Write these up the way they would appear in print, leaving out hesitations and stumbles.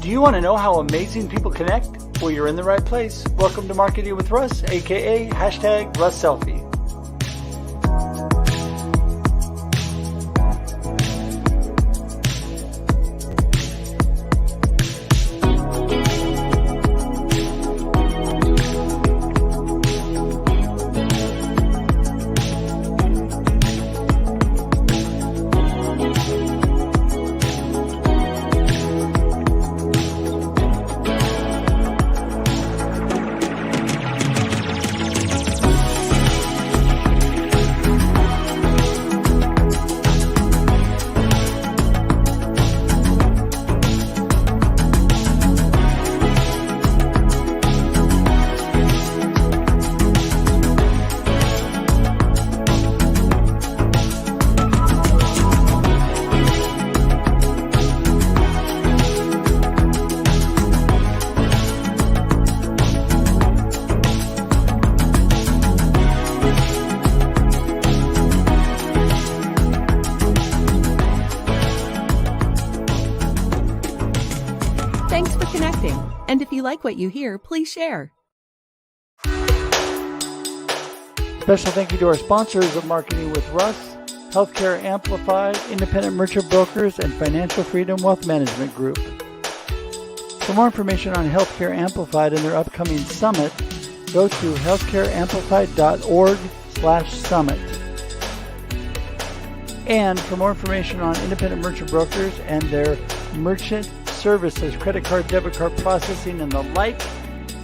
Do you want to know how amazing people connect? Well, you're in the right place. Welcome to Marketing with Russ, aka #RussSelfie. Thanks for connecting. And if you like what you hear, please share. Special thank you to our sponsors of Marketing with Russ, Healthcare Amplified, Independent Merchant Brokers, and Financial Freedom Wealth Management Group. For more information on Healthcare Amplified and their upcoming summit, go to healthcareamplified.org/summit. And for more information on Independent Merchant Brokers and their merchant services, credit card, debit card processing, and the like,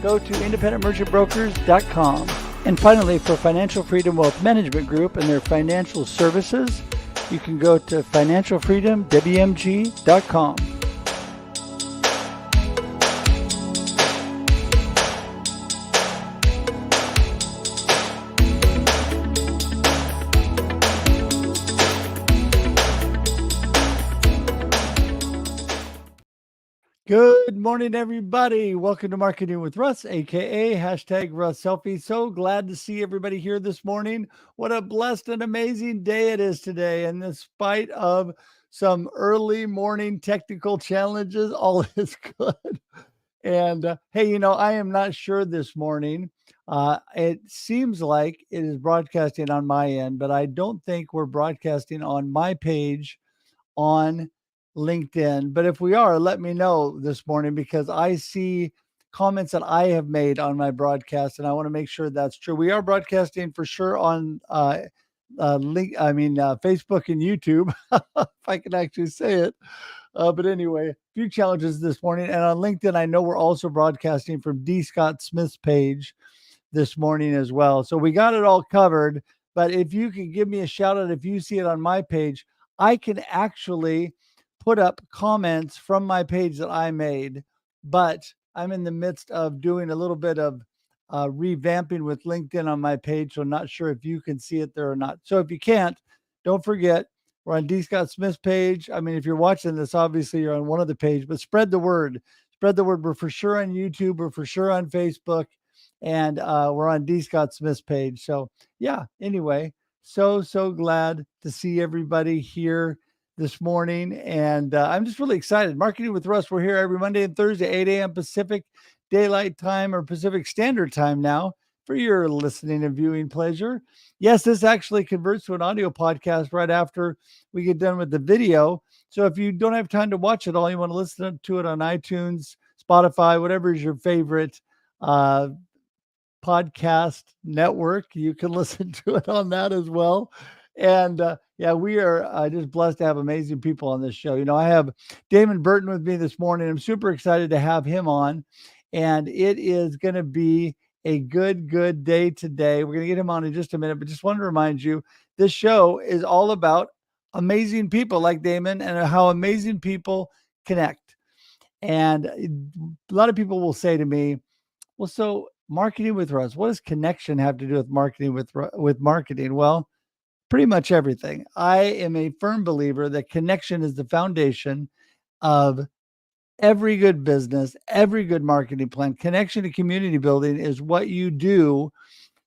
go to independentmerchantbrokers.com. And finally, for Financial Freedom Wealth Management Group and their financial services, you can go to financialfreedomwmg.com. Good morning, everybody. Welcome to Marketing with Russ, aka #RussSelfie. So glad to see everybody here this morning. What a blessed and amazing day it is today. And in spite of some early morning technical challenges, all is good. And hey, I am not sure this morning. It seems like it is broadcasting on my end, but I don't think we're broadcasting on my page on LinkedIn. But if we are, let me know this morning, because I see comments that I have made on my broadcast, and I want to make sure that's true. We are broadcasting for sure on Facebook and YouTube, if I can actually say it. But anyway, a few challenges this morning. And on LinkedIn, I know we're also broadcasting from D. Scott Smith's page this morning as well. So we got it all covered. But if you can give me a shout out if you see it on my page, I can actually put up comments from my page that I made, but I'm in the midst of doing a little bit of revamping with LinkedIn on my page. So I'm not sure if you can see it there or not. So if you can't, don't forget, we're on D. Scott Smith's page. I mean, if you're watching this, obviously you're on one of the page, but spread the word. Spread the word. We're for sure on YouTube. We're for sure on Facebook. And we're on D. Scott Smith's page. So yeah, anyway, so glad to see everybody here this morning. And I'm just really excited. Marketing with Russ, we're here every Monday and Thursday, 8 a.m. Pacific Daylight Time, or Pacific Standard Time now, for your listening and viewing pleasure. Yes, this actually converts to an audio podcast right after we get done with the video. So if you don't have time to watch it all, you want to listen to it on iTunes, Spotify, whatever is your favorite podcast network, you can listen to it on that as well. And yeah, we are just blessed to have amazing people on this show. I have Damon Burton with me this morning. I'm super excited to have him on, and it is going to be a good day today. We're going to get him on in just a minute, but just wanted to remind you, this show is all about amazing people like Damon and how amazing people connect. And a lot of people will say to me, well, so Marketing with Russ, what does connection have to do with marketing with marketing? Well, pretty much everything. I am a firm believer that connection is the foundation of every good business, every good marketing plan. Connection and community building is what you do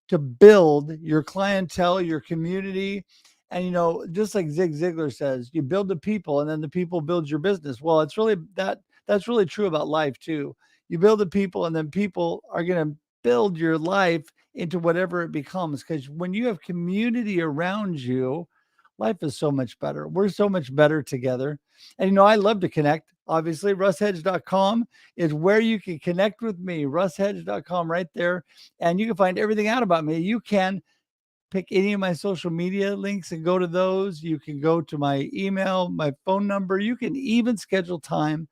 to build your clientele, your community, And, just like Zig Ziglar says, you build the people and then the people build your business. Well, it's really that's really true about life too. You build the people and then people are going to build your life into whatever it becomes. Because when you have community around you, life is so much better. We're so much better together. And, I love to connect. Obviously, russhedge.com is where you can connect with me. russhedge.com right there. And you can find everything out about me. You can pick any of my social media links and go to those. You can go to my email, my phone number. You can even schedule time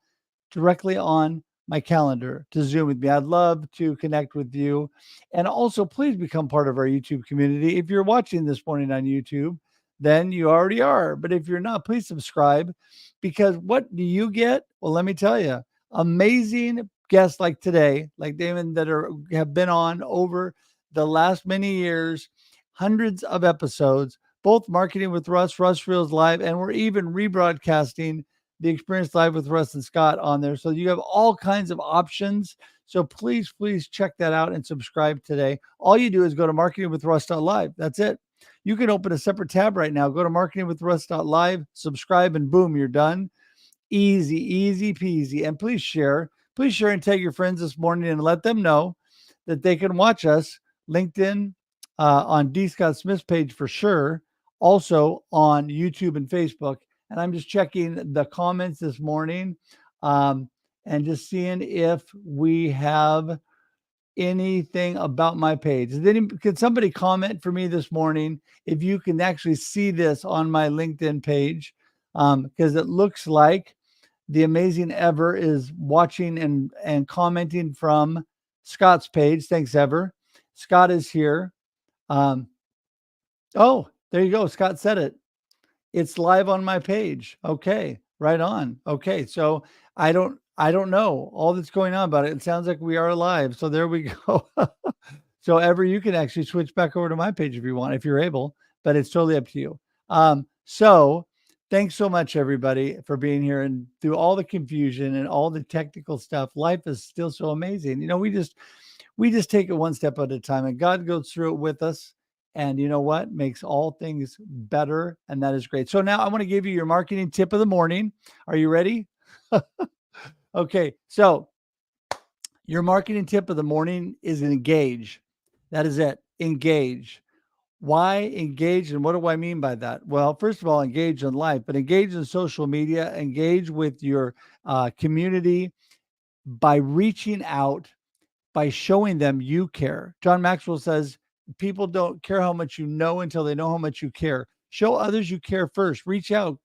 directly on my calendar to Zoom with me. I'd love to connect with you. And also, please become part of our YouTube community. If you're watching this morning on YouTube, then you already are. But if you're not, please subscribe, because what do you get? Well, let me tell you, amazing guests like today, like Damon, that have been on over the last many years, hundreds of episodes, both Marketing with Russ, Russ Reels Live, and we're even rebroadcasting the Experience Live with Russ and Scott on there. So you have all kinds of options. So please check that out and subscribe today. All you do is go to marketingwithruss.live. That's it. You can open a separate tab right now. Go to marketingwithruss.live, subscribe, and boom, you're done. Easy peasy. And please share and tag your friends this morning and let them know that they can watch us LinkedIn, on D. Scott Smith's page for sure, also on YouTube and Facebook. And I'm just checking the comments this morning, and just seeing if we have anything about my page. Could somebody comment for me this morning if you can actually see this on my LinkedIn page? Because it looks like the Amazing Ever is watching and commenting from Scott's page. Thanks, Ever. Scott is here. Oh, there you go. Scott said it. It's live on my page. Okay, right on. Okay, so I don't know all that's going on about it. It sounds like we are live. So there we go. So Ever, you can actually switch back over to my page if you want, if you're able, but it's totally up to you. So thanks so much, everybody, for being here, and through all the confusion and all the technical stuff. Life is still so amazing. We just take it one step at a time, and God goes through it with us. And you know what? Makes all things better. And that is great. So now I want to give you your marketing tip of the morning. Are you ready? Okay. So your marketing tip of the morning is engage. That is it. Engage. Why engage? And what do I mean by that? Well, first of all, engage in life, but engage in social media, engage with your community by reaching out, by showing them you care. John Maxwell says, people don't care how much you know until they know how much you care. Show others you care first. Reach out.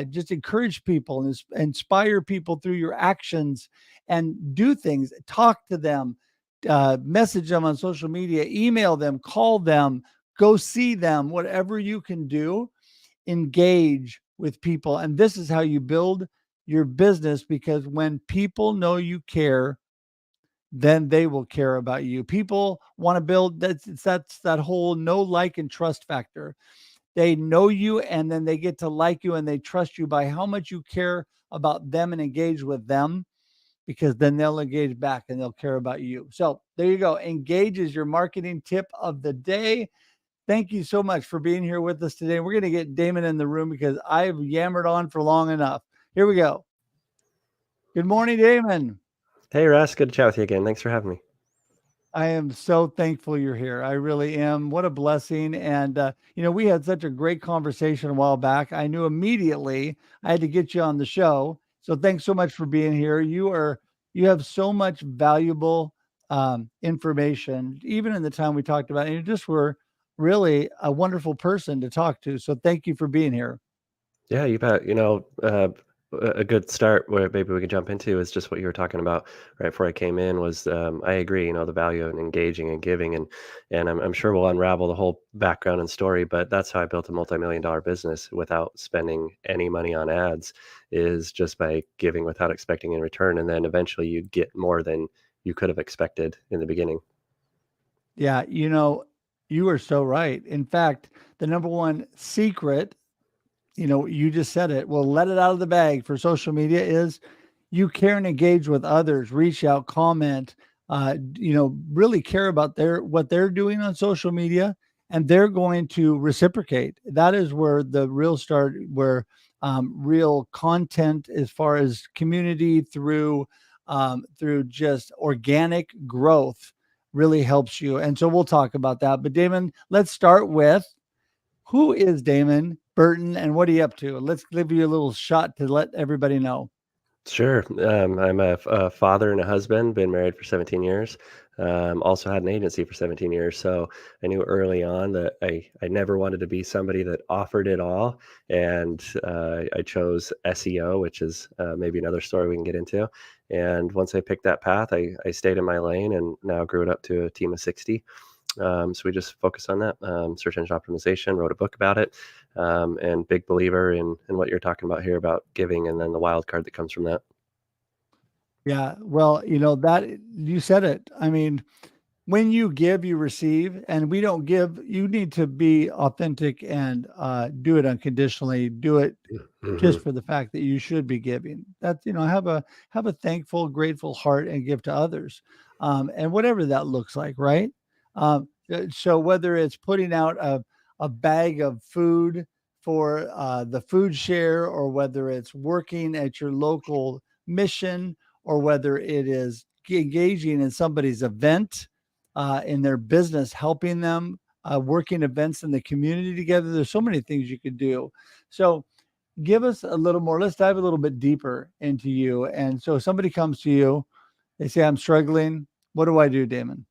Just encourage people and inspire people through your actions, and do things. Talk to them. Message them on social media. Email them. Call them. Go see them. Whatever you can do, engage with people. And this is how you build your business, because when people know you care, then they will care about you. People want to build, that's that whole know, like, and trust factor. They know you, and then they get to like you, and they trust you by how much you care about them and engage with them, because then they'll engage back and they'll care about you. So there you go. Engage is your marketing tip of the day. Thank you so much for being here with us today. We're going to get Damon in the room because I've yammered on for long enough. Here we go. Good morning, Damon. Hey, Russ. Good to chat with you again. Thanks for having me. I am so thankful you're here. I really am. What a blessing. And, we had such a great conversation a while back. I knew immediately I had to get you on the show. So thanks so much for being here. You have so much valuable information, even in the time we talked about it. You just were really a wonderful person to talk to. So thank you for being here. Yeah, you bet. A good start where maybe we could jump into is just what you were talking about right before I came in was I agree, the value of engaging and giving, and I'm sure we'll unravel the whole background and story, but that's how I built a multi-million-dollar business without spending any money on ads, is just by giving without expecting in return. And then eventually you get more than you could have expected in the beginning. Yeah, you are so right. In fact, the number one secret, you just said it, well, let it out of the bag for social media is you care and engage with others, reach out, comment, really care about what they're doing on social media, and they're going to reciprocate. That is where the real start, where real content as far as community through just organic growth really helps you. And so we'll talk about that. But Damon, let's start with, who is Damon Burton and what are you up to? Let's give you a little shot to let everybody know. Sure. I'm a father and a husband, been married for 17 years. Also had an agency for 17 years. So I knew early on that I never wanted to be somebody that offered it all. And I chose SEO, which is maybe another story we can get into. And once I picked that path, I stayed in my lane and now grew it up to a team of 60. So we just focus on that, search engine optimization, wrote a book about it, and big believer in what you're talking about here about giving and then the wild card that comes from that. Yeah. Well, that you said it. I mean, when you give, you receive, and we don't give. You need to be authentic and do it unconditionally. Do it Hmm. just for the fact that you should be giving. That's, have a thankful, grateful heart and give to others, and whatever that looks like, right? So whether it's putting out a bag of food for the food share, or whether it's working at your local mission, or whether it is engaging in somebody's event, in their business, helping them, working events in the community together. There's so many things you could do. So give us a little more. Let's dive a little bit deeper into you. And so somebody comes to you, they say, I'm struggling. What do I do, Damon?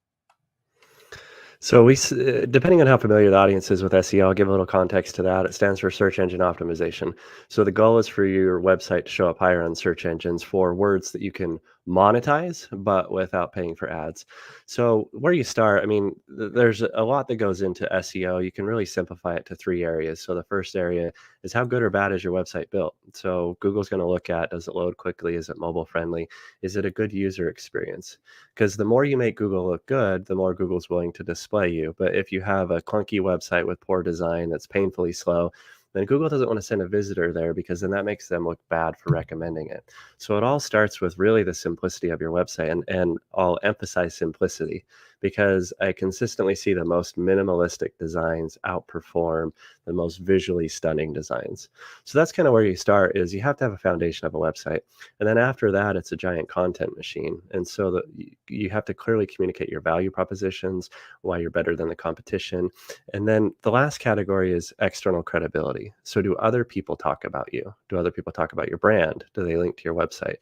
So depending on how familiar the audience is with SEO, I'll give a little context to that. It stands for search engine optimization. So the goal is for your website to show up higher on search engines for words that you can monetize, but without paying for ads. So where you start, I mean, there's a lot that goes into SEO. You can really simplify it to three areas. So the first area is, how good or bad is your website built? So Google's going to look at, does it load quickly? Is it mobile friendly? Is it a good user experience? Because the more you make Google look good, the more Google's willing to display you. But if you have a clunky website with poor design that's painfully slow, then Google doesn't want to send a visitor there, because then that makes them look bad for recommending it. So it all starts with really the simplicity of your website. And I'll emphasize simplicity, because I consistently see the most minimalistic designs outperform the most visually stunning designs. So that's kind of where you start, is you have to have a foundation of a website. And then after that, it's a giant content machine. And so you have to clearly communicate your value propositions, why you're better than the competition. And then the last category is external credibility. So do other people talk about you? Do other people talk about your brand? Do they link to your website?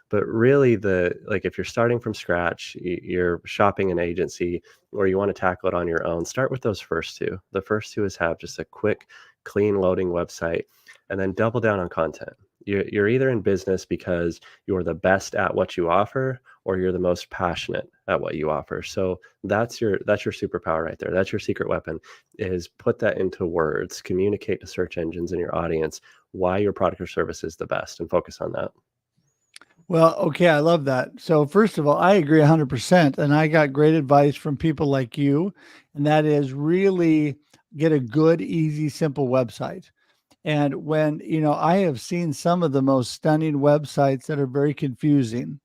But really, if you're starting from scratch, you're shopping an agency, or you want to tackle it on your own, start with those first two. The first two is have just a quick, clean loading website, and then double down on content. You're either in business because you're the best at what you offer, or you're the most passionate at what you offer. So that's your superpower right there. That's your secret weapon, is put that into words, communicate to search engines and your audience why your product or service is the best, and focus on that. Well, okay, I love that. So first of all, I agree 100%, and I got great advice from people like you, and that is really get a good, easy, simple website. And when, I have seen some of the most stunning websites that are very confusing,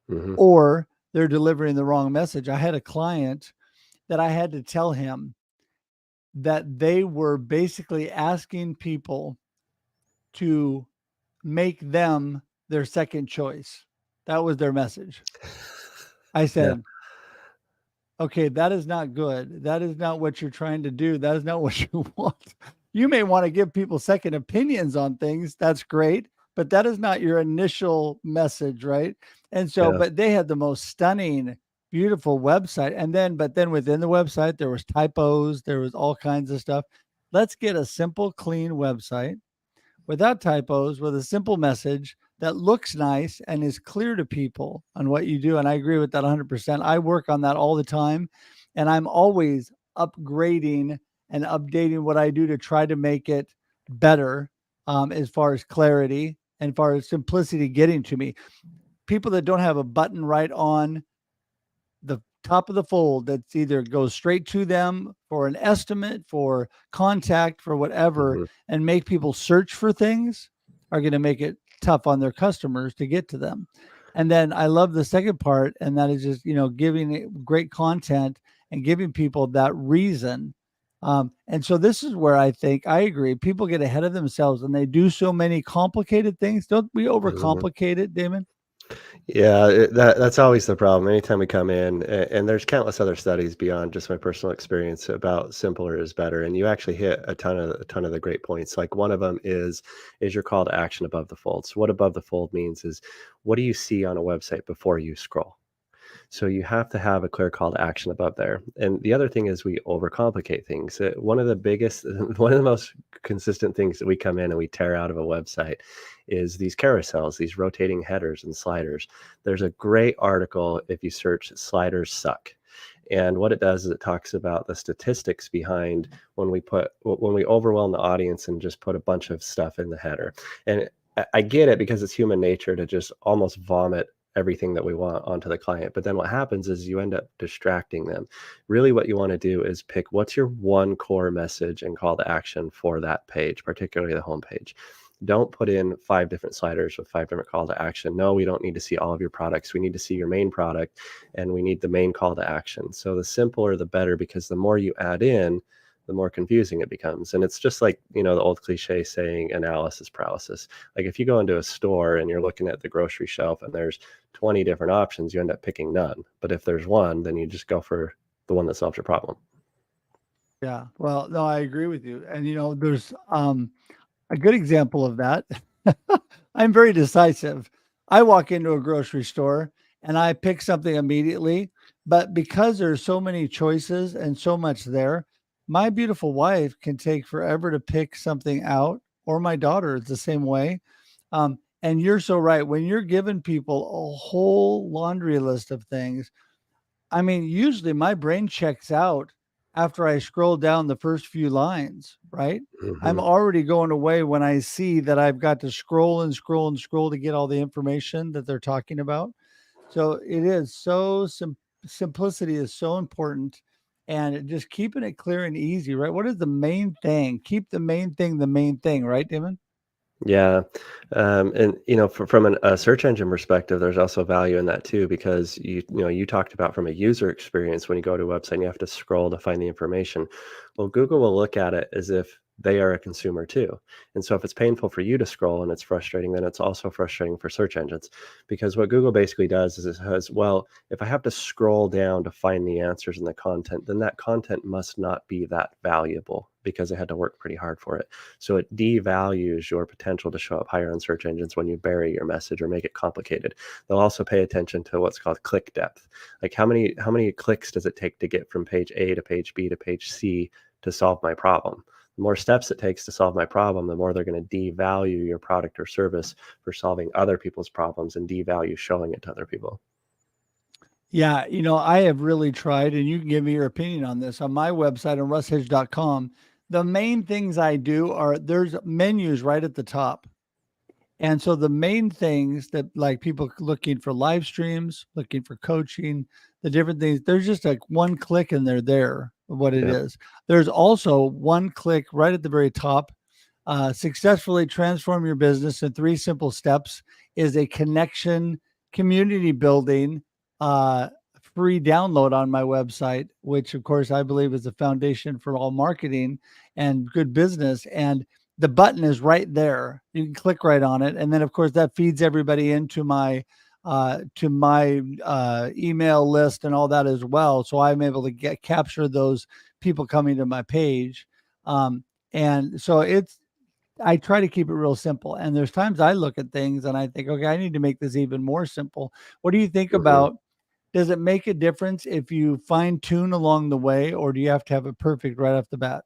Hmm. or they're delivering the wrong message. I had a client that I had to tell him that they were basically asking people to make them their second choice. That was their message. I Yeah. said, okay, that is not good. That is not what you're trying to do. That is not what you want. You may want to give people second opinions on things. That's great, but that is not your initial message, right? And so, Yeah. but they had the most stunning, beautiful website. But then within the website, there was typos, there was all kinds of stuff. Let's get a simple, clean website without typos, with a simple message that looks nice and is clear to people on what you do. And I agree with that 100%. I work on that all the time, and I'm always upgrading and updating what I do to try to make it better, as far as clarity and far as simplicity getting to me. People that don't have a button right on the top of the fold that's either goes straight to them for an estimate, for contact, for whatever, Hmm. and make people search for things, are going to make it tough on their customers to get to them. And then I love the second part, and that is just, giving great content and giving people that reason, And so this is where I think I agree. People get ahead of themselves and they do so many complicated things. Don't we Mhm. overcomplicate it, Damon? Yeah, that's always the problem. Anytime we come in, and there's countless other studies beyond just my personal experience about simpler is better. And you actually hit a ton of the great points. Like one of them is your call to action above the fold. So what above the fold means is what do you see on a website before you scroll? So you have to have a clear call to action above there. And the other thing is we overcomplicate things. One of the biggest, one of the most consistent things that we come in and we tear out of a website is these carousels, these rotating headers and sliders. There's a great article if you search sliders suck. And what it does is it talks about the statistics behind when we overwhelm the audience and just put a bunch of stuff in the header. And I get it because it's human nature to just almost vomit everything that we want onto the client. But then what happens is you end up distracting them. Really, what you want to do is pick what's your one core message and call to action for that page, particularly the homepage. Don't put in 5 different sliders with 5 different call to action. No, we don't need to see all of your products. We need to see your main product and we need the main call to action. So the simpler, the better, because the more you add in, the more confusing it becomes. And it's just like, the old cliche saying analysis paralysis. Like if you go into a store and you're looking at the grocery shelf and there's 20 different options, you end up picking none. But if there's one, then you just go for the one that solves your problem. Yeah. Well, no, I agree with you. And there's a good example of that. I'm very decisive. I walk into a grocery store and I pick something immediately, but because there's so many choices and so much there, my beautiful wife can take forever to pick something out, or my daughter is the same way. And you're so right. When you're giving people a whole laundry list of things, I mean, usually my brain checks out after I scroll down the first few lines, right? I'm Hmm. already going away when I see that I've got to scroll and scroll and scroll to get all the information that they're talking about. So it is so simplicity is so important, and just keeping it clear and easy, right? What is the main thing? Keep the main thing, right, Damon? Yeah, and from a search engine perspective, there's also value in that too, because you talked about from a user experience when you go to a website and you have to scroll to find the information. Well, Google will look at it as if they are a consumer too, and so if it's painful for you to scroll and it's frustrating, then it's also frustrating for search engines, because what Google basically does is it says, well, if I have to scroll down to find the answers in the content, then that content must not be that valuable because I had to work pretty hard for it. So it devalues your potential to show up higher on search engines when you bury your message or make it complicated. They'll also pay attention to what's called click depth. Like how many clicks does it take to get from page A to page B to page C to solve my problem? The more steps it takes to solve my problem, the more they're going to devalue your product or service for solving other people's problems and devalue showing it to other people. Yeah, I have really tried, and you can give me your opinion on this. On my website on russhedge.com, the main things I do are there's menus right at the top. And so the main things that like people looking for live streams, looking for coaching, the different things, there's just like one click and they're there, what it Yep. is. There's also one click right at the very top. Successfully transform your business in 3 simple steps is a connection, community building, uh, free download on my website, which of course I believe is the foundation for all marketing and good business. And the button is right there. You can click right on it, and then of course that feeds everybody into my email list and all that as well. So I'm able to capture those people coming to my page, and so I try to keep it real simple. And there's times I look at things and I think, okay, I need to make this even more simple. What do you think Mhm. about? Does it make a difference if you fine tune along the way, or do you have to have it perfect right off the bat?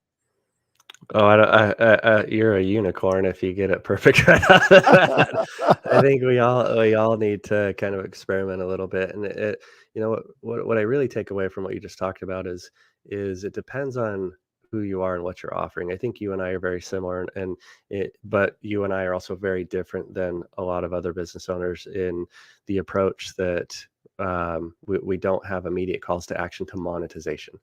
Oh, I don't you're a unicorn if you get it perfect right off the bat. I think we all need to kind of experiment a little bit, and what I really take away from what you just talked about is it depends on who you are and what you're offering. I think you and I are very similar, but you and I are also very different than a lot of other business owners in the approach that we don't have immediate calls to action to monetization.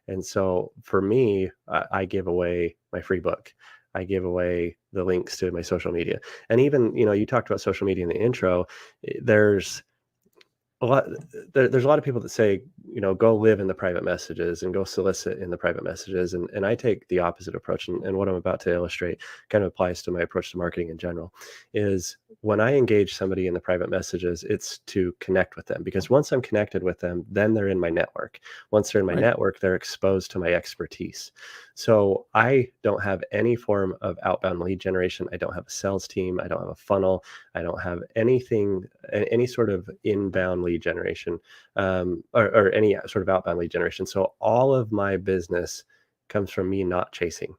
And so for me, I give away my free book. I give away the links to my social media. And even, you talked about social media in the intro. There's a lot there's a lot of people that say, go live in the private messages and go solicit in the private messages. And I take the opposite approach. And what I'm about to illustrate kind of applies to my approach to marketing in general. Is when I engage somebody in the private messages, it's to connect with them, because once I'm connected with them, then they're in my network. Once they're in my Right. network, they're exposed to my expertise. So I don't have any form of outbound lead generation. I don't have a sales team. I don't have a funnel. I don't have anything, any sort of inbound lead generation, or any sort of outbound lead generation. So all of my business comes from me not chasing.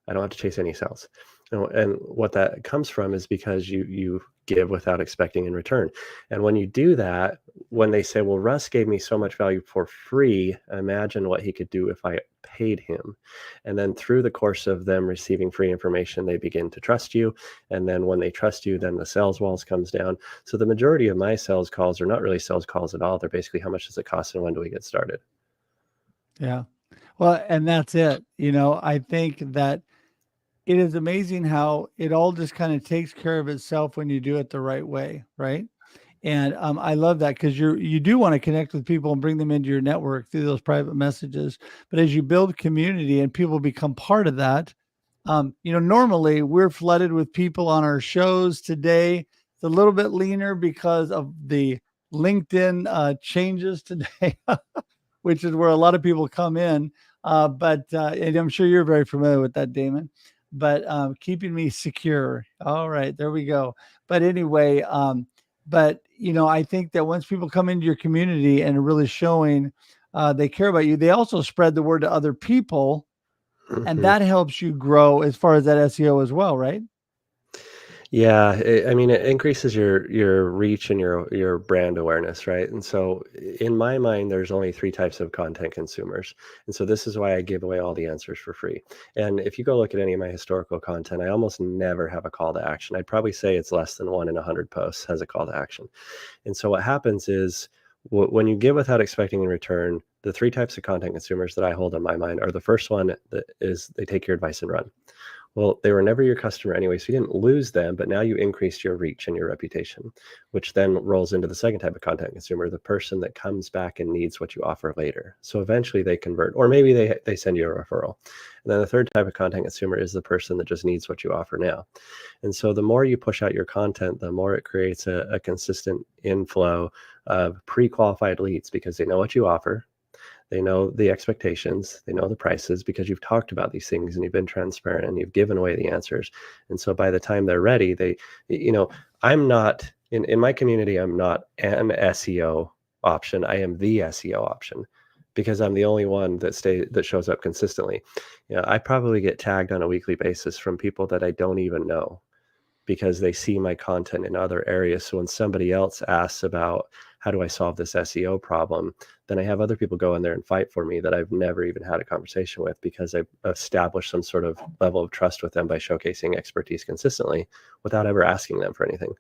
I don't have to chase any sales. And what that comes from is because you give without expecting in return. And when you do that, when they say, well, Russ gave me so much value for free, imagine what he could do if I paid him. And then through the course of them receiving free information, they begin to trust you. And then when they trust you, then the sales walls comes down. So the majority of my sales calls are not really sales calls at all. They're basically, how much does it cost and when do we get started? Yeah. Well, and that's it. I think that it is amazing how it all just kind of takes care of itself when you do it the right way, right? And I love that, because you do want to connect with people and bring them into your network through those private messages. But as you build community and people become part of that, normally we're flooded with people on our shows today. It's a little bit leaner because of the LinkedIn changes today, which is where a lot of people come in. But and I'm sure you're very familiar with that, Damon. But keeping me secure. All right, there we go. But anyway, but I think that once people come into your community and are really showing they care about you, they also spread the word to other people, and Mhm. that helps you grow as far as that SEO as well, right? Yeah, I mean, it increases your reach and your brand awareness, right? And so, in my mind, there's only three types of content consumers, and so this is why I give away all the answers for free. And if you go look at any of my historical content, I almost never have a call to action. I'd probably say it's less than 1 in 100 posts has a call to action. And so, what happens is when you give without expecting in return, the three types of content consumers that I hold in my mind are: the first one that is they take your advice and run. Well, they were never your customer anyway, so you didn't lose them, but now you increased your reach and your reputation, which then rolls into the second type of content consumer, the person that comes back and needs what you offer later. So eventually they convert, or maybe they send you a referral. And then the third type of content consumer is the person that just needs what you offer now. And so the more you push out your content, the more it creates a consistent inflow of pre-qualified leads, because they know what you offer. They know the expectations, they know the prices, because you've talked about these things and you've been transparent and you've given away the answers. And so by the time they're ready, I'm not in my community, I'm not an SEO option. I am the SEO option, because I'm the only one that shows up consistently. I probably get tagged on a weekly basis from people that I don't even know, because they see my content in other areas. So when somebody else asks about how do I solve this SEO problem, then I have other people go in there and fight for me that I've never even had a conversation with, because I've established some sort of level of trust with them by showcasing expertise consistently without ever asking them for anything.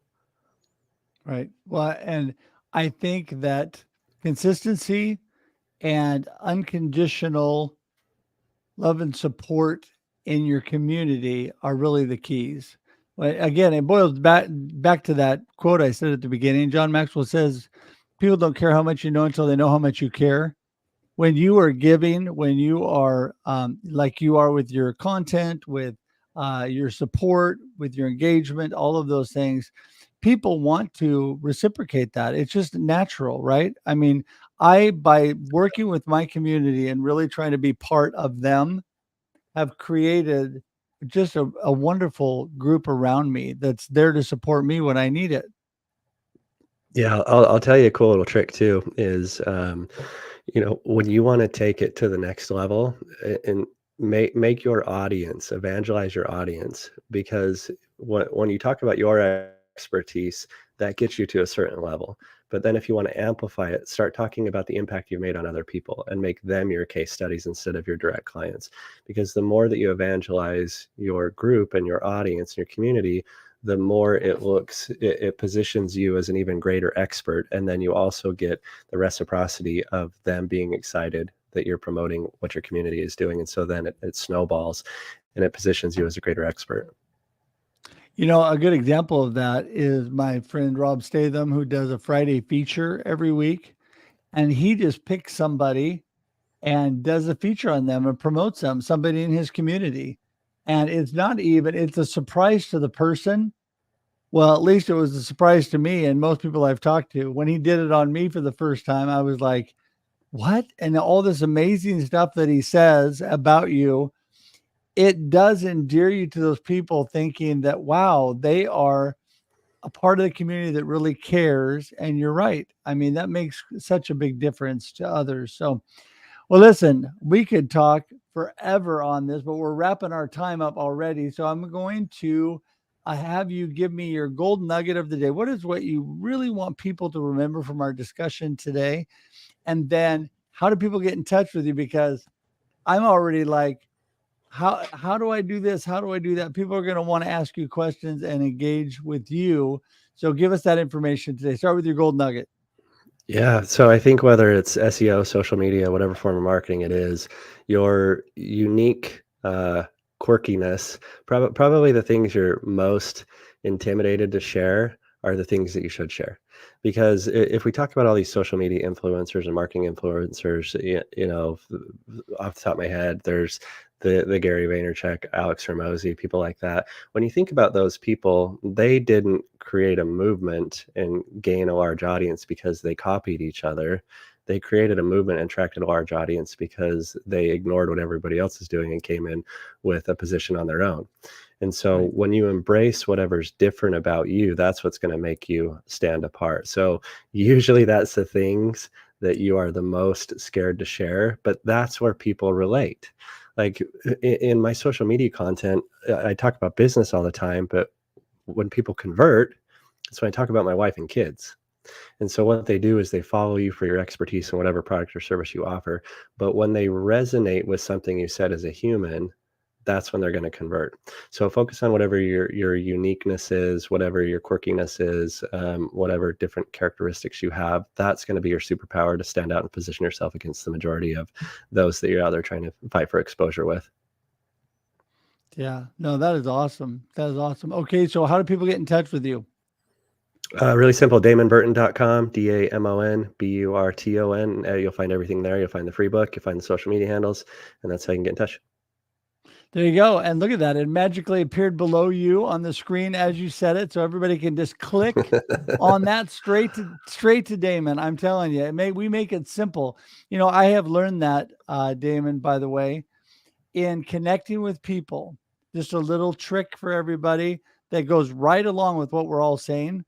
Right. Well, and I think that consistency and unconditional love and support in your community are really the keys. Well, again, it boils back to that quote I said at the beginning. John Maxwell says, "People don't care how much you know until they know how much you care." When you are giving, when you are like you are with your content, with your support, with your engagement, all of those things, people want to reciprocate that. It's just natural, right? I mean, by working with my community and really trying to be part of them, have created just a wonderful group around me that's there to support me when I need it. Yeah, I'll tell you a cool little trick too is, when you want to take it to the next level and make your audience, evangelize your audience, because when you talk about your expertise, that gets you to a certain level. But then if you want to amplify it, start talking about the impact you've made on other people and make them your case studies instead of your direct clients. Because the more that you evangelize your group and your audience and your community, the more it positions you as an even greater expert. And then you also get the reciprocity of them being excited that you're promoting what your community is doing. And so then it snowballs and it positions you as a greater expert. A good example of that is my friend Rob Statham, who does a Friday feature every week. and he just picks somebody and does a feature on them and promotes them, somebody in his community. And it's a surprise to the person. Well, at least it was a surprise to me and most people I've talked to. When he did it on me for the first time, I was like, what? And all this amazing stuff that he says about you, it does endear you to those people, thinking that, wow, they are a part of the community that really cares. And you're right. I mean, that makes such a big difference to others. So, well, listen, we could talk forever on this, but we're wrapping our time up already. So I'm going to have you give me your gold nugget of the day. What is what you really want people to remember from our discussion today? And then how do people get in touch with you? Because I'm already like, how do I do this? How do I do that? People are going to want to ask you questions and engage with you. So give us that information today. Start with your gold nugget. Yeah. So I think whether it's SEO, social media, whatever form of marketing it is, your unique quirkiness, probably the things you're most intimidated to share are the things that you should share. Because if we talk about all these social media influencers and marketing influencers, off the top of my head, there's the Gary Vaynerchuk, Alex Hormozy, people like that. When you think about those people, they didn't create a movement and gain a large audience because they copied each other. They created a movement and attracted a large audience because they ignored what everybody else is doing and came in with a position on their own. And so Right. when you embrace whatever's different about you, that's what's going to make you stand apart. So usually that's the things that you are the most scared to share, but that's where people relate. Like in my social media content, I talk about business all the time, but when people convert, it's when I talk about my wife and kids. And so what they do is they follow you for your expertise in whatever product or service you offer. But when they resonate with something you said as a human, that's when they're going to convert. So focus on whatever your uniqueness is, whatever your quirkiness is, whatever different characteristics you have. That's going to be your superpower to stand out and position yourself against the majority of those that you're out there trying to fight for exposure with. Yeah, no, that is awesome. That is awesome. Okay, so how do people get in touch with you? Really simple, damonburton.com, DamonBurton. You'll find everything there. You'll find the free book, you'll find the social media handles, and that's how you can get in touch. There you go. And look at that. It magically appeared below you on the screen as you said it. So everybody can just click on that straight to Damon. I'm telling you, we make it simple. I have learned that, Damon, by the way, in connecting with people, just a little trick for everybody that goes right along with what we're all saying.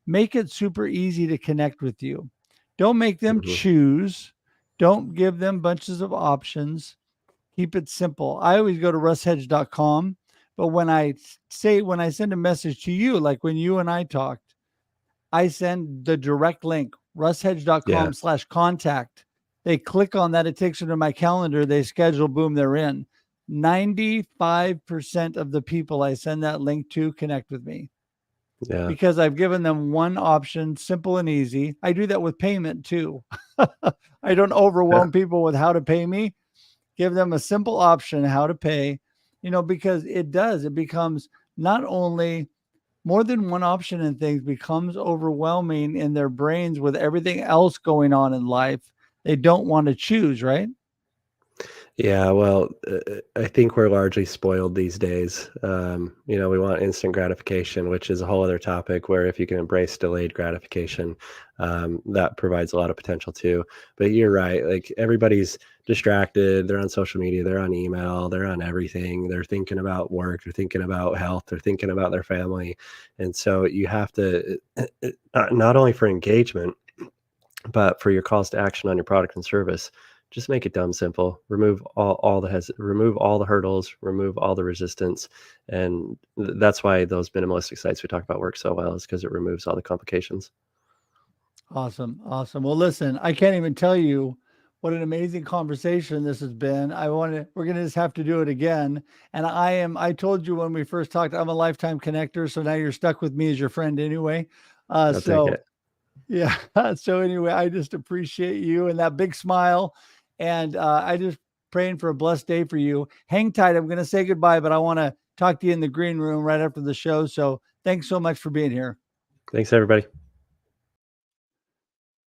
Make it super easy to connect with you. Don't make them Mhm. choose. Don't give them bunches of options. Keep it simple. I always go to russhedge.com, but when I send a message to you, like when you and I talked, I send the direct link, Yeah. russhedge.com/contact. They click on that. It takes them to my calendar. They schedule, boom, they're in. 95% of the people I send that link to connect with me Yeah. because I've given them one option, simple and easy. I do that with payment too. I don't overwhelm people with how to pay me. Give them a simple option how to pay, because it becomes not only more than one option, and things becomes overwhelming in their brains with everything else going on in life. They don't want to choose, right? Yeah, well, I think we're largely spoiled these days. We want instant gratification, which is a whole other topic where if you can embrace delayed gratification, that provides a lot of potential too. But you're right, like everybody's distracted. They're on social media, they're on email, they're on everything. They're thinking about work, they're thinking about health, they're thinking about their family. And so you have to, not only for engagement, but for your calls to action on your product and service, just make it dumb simple. Remove remove all the hurdles, remove all the resistance, and that's why those minimalistic sites we talk about work so well, is because it removes all the complications. Awesome. Awesome. Well, listen, I can't even tell you what an amazing conversation this has been. We're going to just have to do it again. And I told you when we first talked, I'm a lifetime connector. So now you're stuck with me as your friend anyway. I'll take So it. yeah. So anyway, I just appreciate you and that big smile. And I just praying for a blessed day for you. Hang tight. I'm going to say goodbye, but I want to talk to you in the green room right after the show. So thanks so much for being here. Thanks, everybody.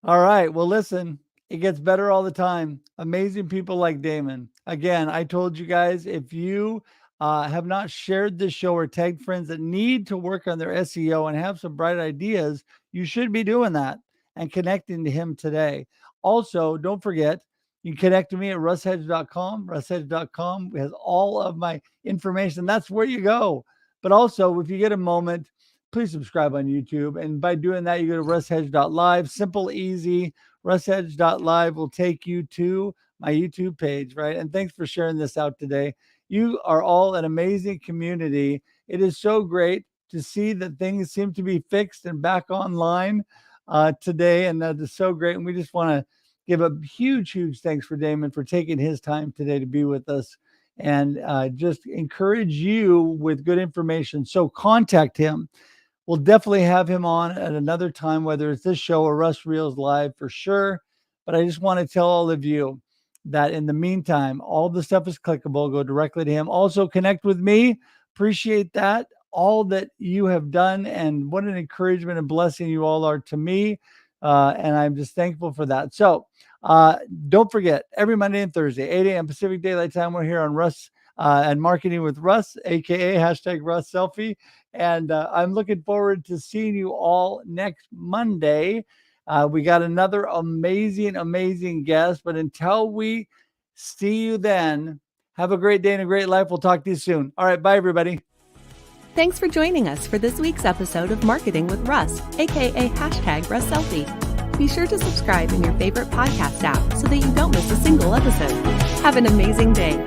All right. Well, listen, It gets better all the time. Amazing people like Damon. Again, I told you guys, if you have not shared this show or tagged friends that need to work on their SEO and have some bright ideas, you should be doing that and connecting to him today. Also, don't forget, you can connect to me at russhedge.com. Russhedge.com has all of my information. That's where you go. But also, if you get a moment, please subscribe on YouTube. And by doing that, you go to russhedge.live. Simple, easy. russhedge.live will take you to my YouTube page, right? And thanks for sharing this out today. You are all an amazing community. It is so great to see that things seem to be fixed and back online today. And that is so great. And we just want to give a huge, huge thanks for Damon for taking his time today to be with us and just encourage you with good information. So contact him. We'll definitely have him on at another time, whether it's this show or Russ Reels Live for sure. But I just want to tell all of you that in the meantime, all the stuff is clickable. Go directly to him. Also connect with me. Appreciate that. All that you have done and what an encouragement and blessing you all are to me. And I'm just thankful for that. So don't forget, every Monday and Thursday, 8 a.m. Pacific Daylight Time, we're here on Russ and Marketing with Russ, aka #RussSelfie. And I'm looking forward to seeing you all next Monday. We got another amazing, amazing guest. But until we see you then, have a great day and a great life. We'll talk to you soon. All right. Bye, everybody. Thanks for joining us for this week's episode of Marketing with Russ, aka #RussSelfie. Be sure to subscribe in your favorite podcast app so that you don't miss a single episode. Have an amazing day.